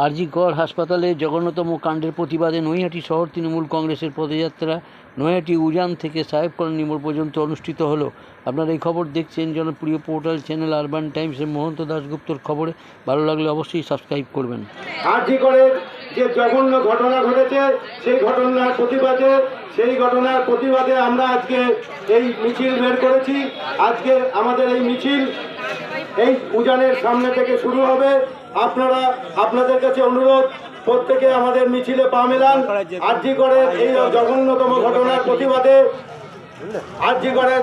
আরজিকর হাসপাতালে জঘন্যতম কাণ্ডের প্রতিবাদে নৈহাটি শহর তৃণমূল কংগ্রেসের পদযাত্রা নৈহাটি উজান থেকে সাহেব কলোনি মোড় পর্যন্ত অনুষ্ঠিত হলো। আপনারা এই খবর দেখছেন জনপ্রিয় পোর্টাল চ্যানেল আরবান টাইমসের মহন্ত দাশগুপ্তর খবরে। ভালো লাগলে অবশ্যই সাবস্ক্রাইব করবেন। আরজিকরের যে জঘন্য ঘটনা ঘটেছে সেই ঘটনার প্রতিবাদে আমরা আজকে এই মিছিল বের করেছি। আজকে আমাদের এই মিছিল এই উজানের সামনে থেকে শুরু হবে। আপনাদের কাছে অনুরোধ, প্রত্যেকে আমাদের মিছিলে পা মেলান। আরজিকরের এই জঘন্যতম ঘটনার প্রতিবাদে আরজিকরের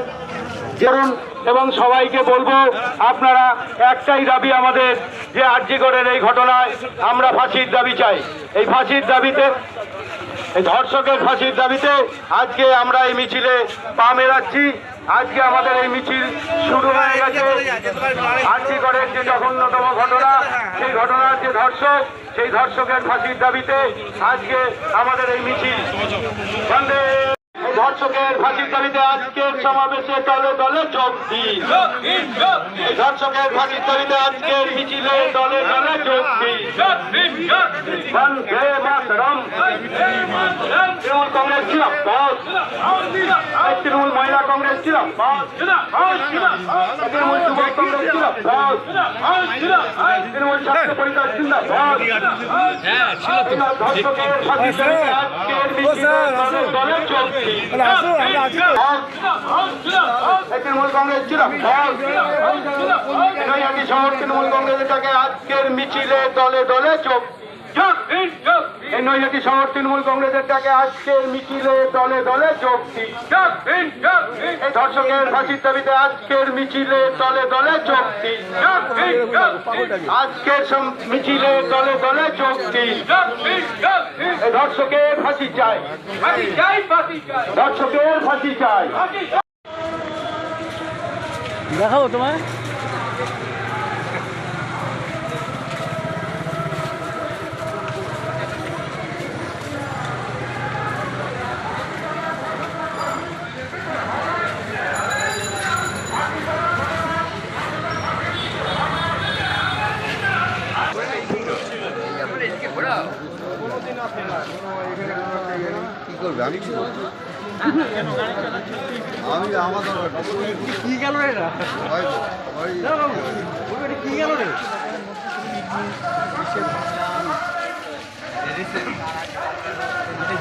এবং সবাইকে বলবো, আপনারা একটাই দাবি আমাদের, যে আরজিকরের এই ঘটনায় আমরা ফাঁসির দাবি চাই। এই ফাঁসির দাবিতে, এই ধর্ষকের ফাঁসির দাবিতে আজকে আমরা এই মিছিলে পা মেলাচ্ছি। আজকে আমাদের এই মিছিল শুরু হয়ে গেছে। আরজিকরের যে জঘন্যতম ঘটনা, সেই ঘটনার যে ধর্ষক, সেই ধর্ষকের ফাঁসির দাবিতে আজকে আমাদের এই মিছিল। ধর্ষকের ফাঁসির দাবিতে আজকের সমাবেশে দলে দলে যোগ দিন। ধর্ষকের ফাঁসির দাবিতে আজকের মিছিলে দলে দলে যোগ দিন। বন্দে মাতরম। তৃণমূল কংগ্রেস জিন্দাবাদ। তৃণমূল মহিলা কংগ্রেস জিন্দাবাদ। তৃণমূল যুবক কংগ্রেস জিন্দাবাদ। তৃণমূল ছাত্র পরিষদ জিন্দাবাদ। ধর্ষকের ফাঁসির দাবিতে আজকের মিছিলে দলে দলে যোগ দিন। তৃণমূল কংগ্রেস নৈহাটি শহর তৃণমূল কংগ্রেসটাকে আজকের মিছিলে দলে দলে যোগ। এই নৈহাটি শহর তৃণমূল কংগ্রেসেরটাকে আজকের মিছিলে দলে দলে যোগ দিন। এই ধর্ষকের ফাঁসির দাবিতে আজকের মিছিলে দলে দলে যোগ দিন। আজকের মিছিলে দলে দলে যোগ দিন। এই ধর্ষকের ফাঁসি চাই, ধর্ষকের ফাঁসি চাই। দেখাবো তোমায়। কি করবে? আমি আমার কি গেল রে? কি গেল রে?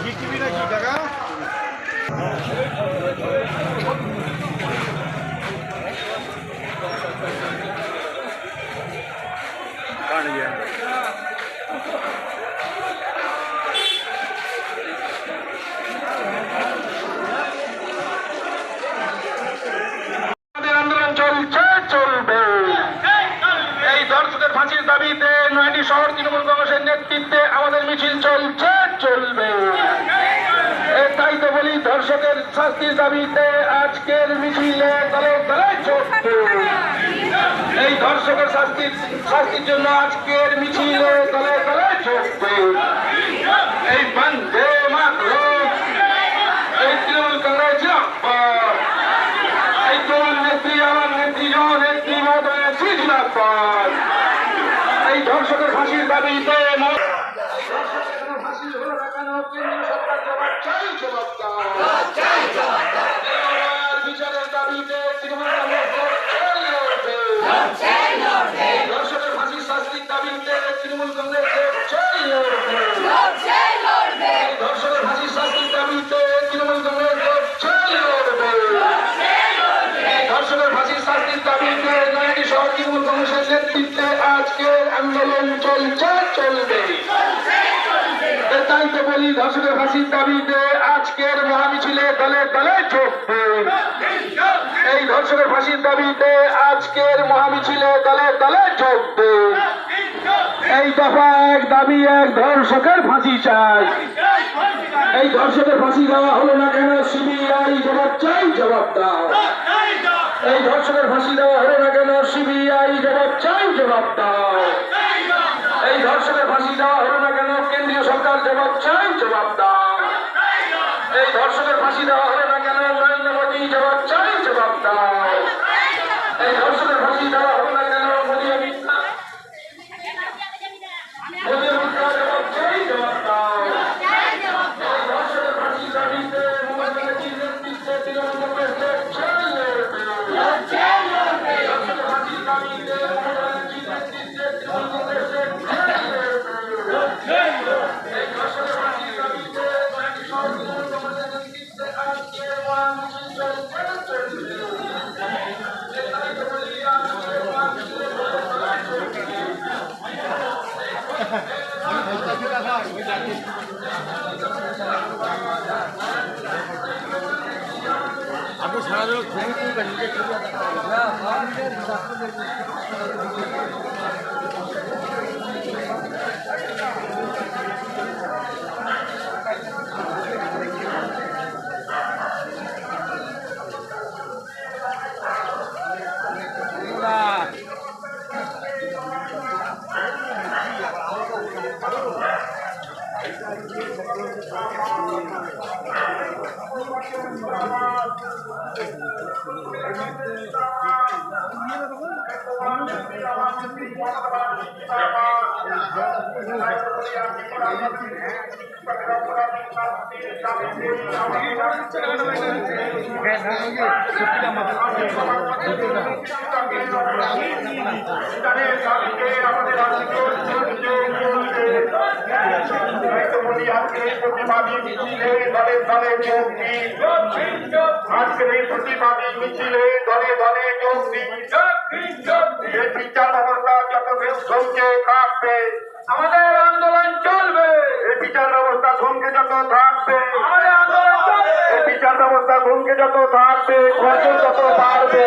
জিটিভি নাকি কাকা? দাবিতে নৈহাটি শহর তৃণমূল কংগ্রেসের নেতৃত্বে আমাদের মিছিল চলছে, চলবে। তাই তো বলি, ধর্ষকের শাস্তির দাবিতে আজকের মিছিলে দলে দলে চলবে। এই ধর্ষকের শাস্তির জন্য আজকের মিছিলে দলে দলে চলবে। এই বন্দে মাতরম। এই তৃণমূল কংগ্রেস জিন্দাবাদ। এই তরুণ নেত্রী, আমার নেত্রী মহোদয় জিন্দাবাদ। এই ধর্ষকের ফাঁসির দাবিতে বিচারের দাবিতে ধর্ষকের ফাঁসির শাস্তির দাবিতে তৃণমূল কংগ্রেস ধর্ষকের ফাঁসির শাস্তির দাবিতে তৃণমূল কংগ্রেস ধর্ষকের ফাঁসির শাস্তির দাবিতে নৈহাটি শহর তৃণমূল কংগ্রেসের নেতৃত্বে আজকের আন্দোলন চলছে, চলবে। তাই তো বলি, ধর্ষকের ফাঁসির দাবিতে আজকের মহামিছিলে দলে দলে যোগ দিন। এই ধর্ষকের ফাঁসির দাবিতে আজকের মহামিছিলে দলে দলে যোগ দিন। এই দফা এক, দাবি এক, ধর্ষকের ফাঁসি চাই। এই ধর্ষকের ফাঁসি দেওয়া হলো না কেন? সিবিআই জবাব চাই, জবাব দাও। এই ধর্ষকের ফাঁসি দেওয়া হলো না কেন? সিবিআই জবাব চাই, জবাব দাও। এই ধর্ষকের ফাঁসি দেওয়া হলো না কেন? কেন্দ্রীয় সরকার জবাব চাই, জবাব দাও। এই ধর্ষকের ফাঁসি দেওয়া হলো না কেন? নরেন্দ্র মোদী জবাব চাই, জবাব দাও। এই ধর্ষকের ফাঁসি দেওয়া হলো না কেন? মোদী অমিত শাহ আজকের এই প্রতিবাদী মিছিলে দলে দলে যোগ দিন। এই বিচার ব্যবস্থা যতদিন থমকে থাকবে আমাদের আন্দোলন চলবে। এই বিচার ব্যবস্থা থমকে যত থাকবে আমাদের আন্দোলন চলবে। এই বিচার ব্যবস্থা থমকে যত থাকবে খরচ যত বাড়বে।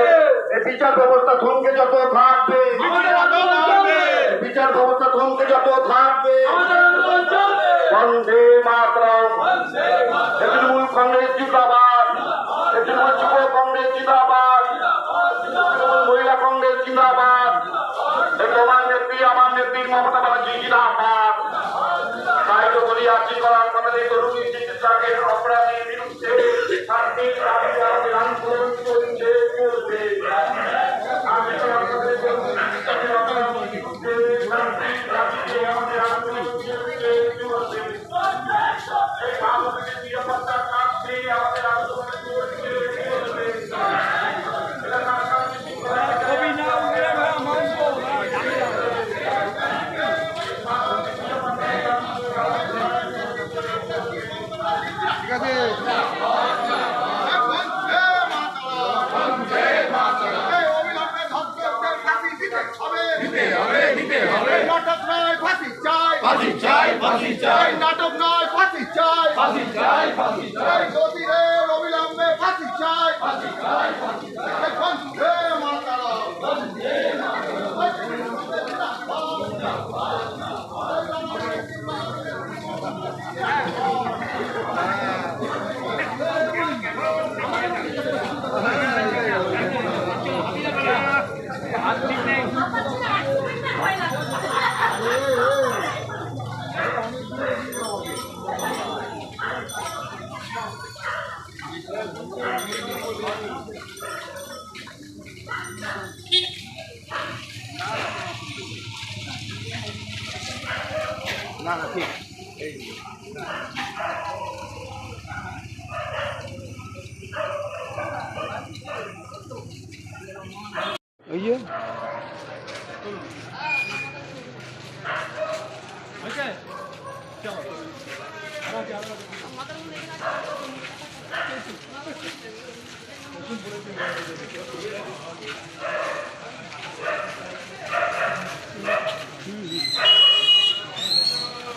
এই বিচার ব্যবস্থা থমকে যত থাকবে আমাদের আন্দোলন চলবে। বিচার ব্যবস্থা থমকে যত থাকবে আমাদের আন্দোলন চলবে। বন্দে মাতরম। তৃণমূল কংগ্রেস জিন্দাবাদ। তৃণমূল যুব কংগ্রেস জিন্দাবাদ। তৃণমূল মহিলা কংগ্রেস জিন্দাবাদ। তোমার নেত্রী আমার নেত্রী মমতা ব্যানার্জি জিন্দাবাদ। তাই তো বলি আজকে করার আমাদের তরুণী চিকিৎসাকে অপরাধীর বিরুদ্ধে শান্তির দাবিতে আমাদের আন্দোলন চলছে চলবে। আমি আপনাদের চিকিৎসাকে অপরাধীর বিরুদ্ধে শান্তির দাবিতে আমাদের আন্দোলন চলছে চলবে। এই ভারতের নিরাপত্তা থাকতে আমাদের আন্দোলন চলছে চলবে। নাটক নয় ফাঁসি চাই, ফাঁসি চাই, ফাঁসি চাই, জ্যোতিরের অবিলম্বে ফাঁসি চাই, ফাঁসি চাই, ফাঁসি চাই, বন্দে মাতরম, বন্দে না না ঠিক ওই যে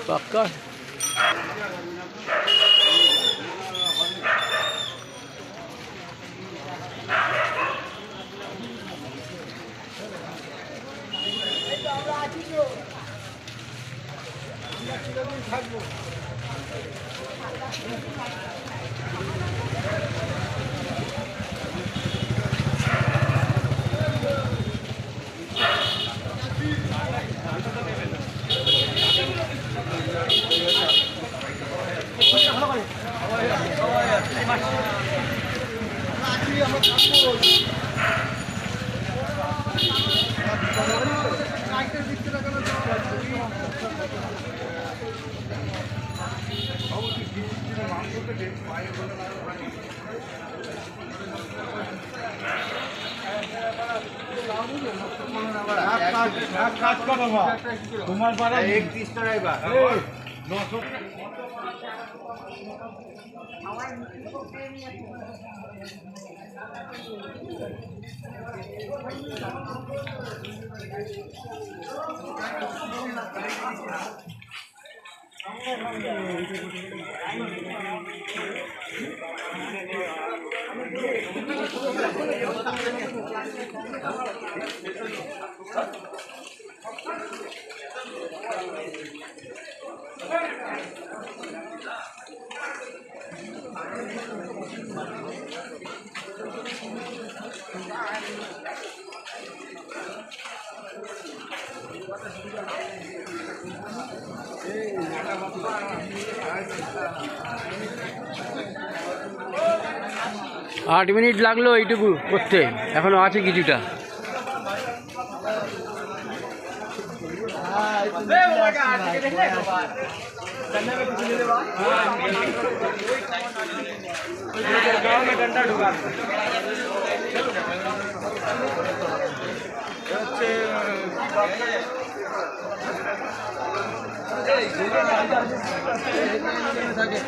পাক্কা তোমার পাড়া 31 টাকায় বা 8 মিনিট লাগলো এইটুকু করতে, এখনো আছে কিছুটা। থাকে